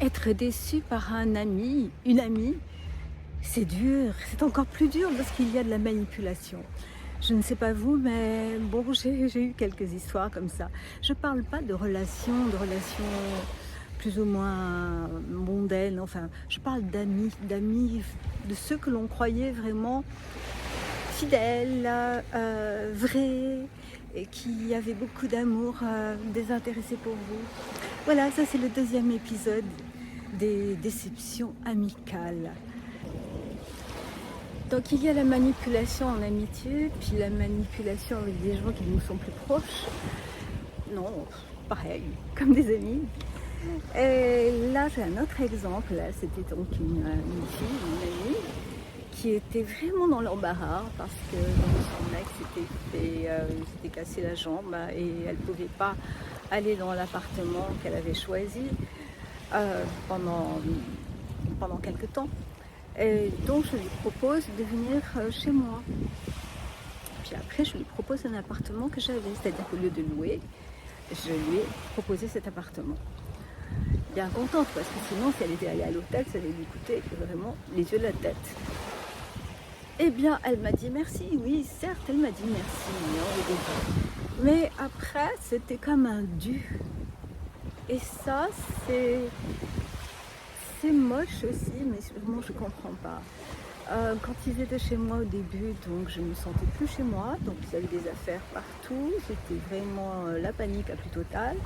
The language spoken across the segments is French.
Être déçu par un ami, une amie, c'est dur, c'est encore plus dur parce qu'il y a de la manipulation. Je ne sais pas vous, mais bon, j'ai eu quelques histoires comme ça. Je parle pas de relations plus ou moins mondaines, enfin, je parle d'amis, de ceux que l'on croyait vraiment fidèles, vrais, et qui avaient beaucoup d'amour, désintéressé pour vous. Voilà, ça c'est le deuxième épisode des déceptions amicales. Donc il y a la manipulation en amitié, puis la manipulation avec des gens qui nous sont plus proches. Non, pareil, comme des amis. Et là j'ai un autre exemple, là, c'était donc une fille, une amie, qui était vraiment dans l'embarras parce que son mec s'était cassé la jambe et elle ne pouvait pas aller dans l'appartement qu'elle avait choisi pendant quelques temps. Et donc je lui propose de venir chez moi. Puis après je lui propose un appartement que j'avais, c'est-à-dire qu'au lieu de louer, je lui ai proposé cet appartement. Bien contente parce que sinon si elle était allée à l'hôtel, ça allait lui coûter vraiment les yeux de la tête. Eh bien elle m'a dit merci, oui certes elle m'a dit merci, mais après c'était comme un dû. Et ça c'est moche aussi, mais vraiment je comprends pas. Quand ils étaient chez moi au début, donc je me sentais plus chez moi, donc ils avaient des affaires partout, c'était vraiment la panique la plus totale.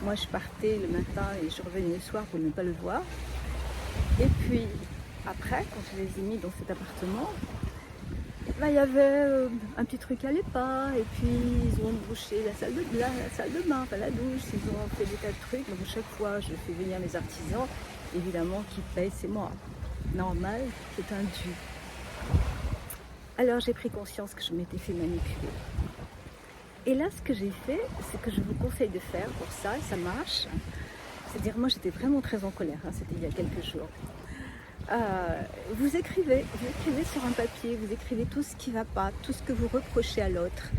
Moi je partais le matin et je revenais le soir pour ne pas le voir. Et puis après, quand je les ai mis dans cet appartement, il y avait un petit truc qui allait pas, et puis ils ont bouché la salle de bain, enfin la douche, ils ont fait des tas de trucs, donc chaque fois je fais venir les artisans, évidemment qui paye c'est moi. Normal, c'est un dû. Alors j'ai pris conscience que je m'étais fait manipuler. Et là ce que j'ai fait, c'est que je vous conseille de faire pour ça, et ça marche. C'est-à-dire moi j'étais vraiment très en colère, c'était il y a quelques jours. Vous écrivez sur un papier, vous écrivez tout ce qui ne va pas, tout ce que vous reprochez à l'autre.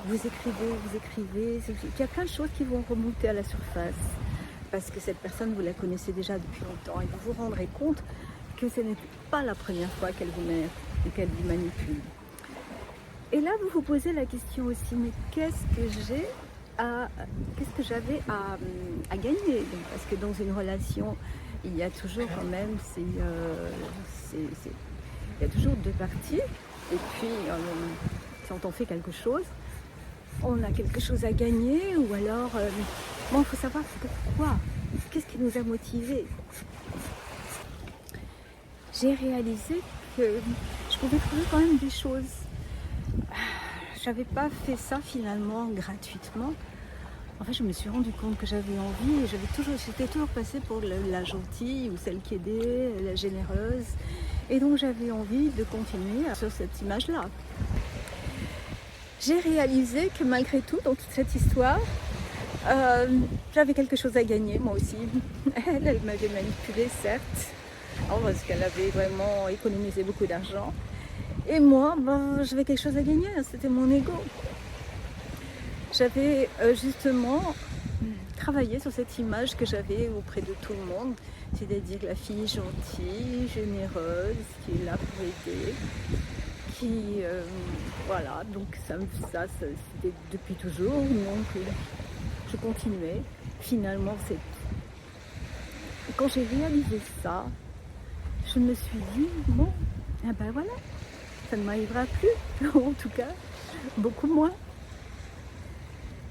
Vous écrivez, il y a plein de choses qui vont remonter à la surface parce que cette personne, vous la connaissez déjà depuis longtemps et vous vous rendrez compte que ce n'est pas la première fois qu'elle vous manipule. Et là, vous vous posez la question aussi, mais qu'est-ce que j'avais à gagner? Donc, parce que dans une relation, il y a toujours quand même, il y a toujours deux parties. Et puis, si on en fait quelque chose, on a quelque chose à gagner, ou alors, il faut savoir pourquoi. Qu'est-ce qui nous a motivés? J'ai réalisé que je pouvais trouver quand même des choses. J'avais pas fait ça finalement gratuitement. En fait, je me suis rendu compte que j'avais envie et j'étais toujours passée pour la gentille ou celle qui aidait, la généreuse. Et donc j'avais envie de continuer sur cette image-là. J'ai réalisé que malgré tout, dans toute cette histoire, j'avais quelque chose à gagner, moi aussi. Elle m'avait manipulée, certes, parce qu'elle avait vraiment économisé beaucoup d'argent. Et moi, j'avais quelque chose à gagner, c'était mon ego. J'avais justement travaillé sur cette image que j'avais auprès de tout le monde, c'est-à-dire la fille gentille, généreuse, qui est là pour aider, voilà, donc ça c'était depuis toujours, donc je continuais. Finalement, quand j'ai réalisé ça, je me suis dit, bon, voilà, ça ne m'arrivera plus, en tout cas, beaucoup moins.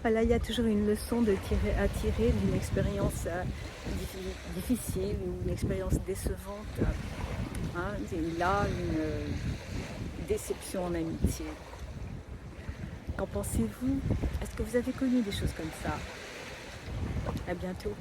Voilà, il y a toujours une leçon à tirer d'une expérience difficile ou une expérience décevante. Et là, une déception en amitié. Qu'en pensez-vous? Est-ce que vous avez connu des choses comme ça? À bientôt.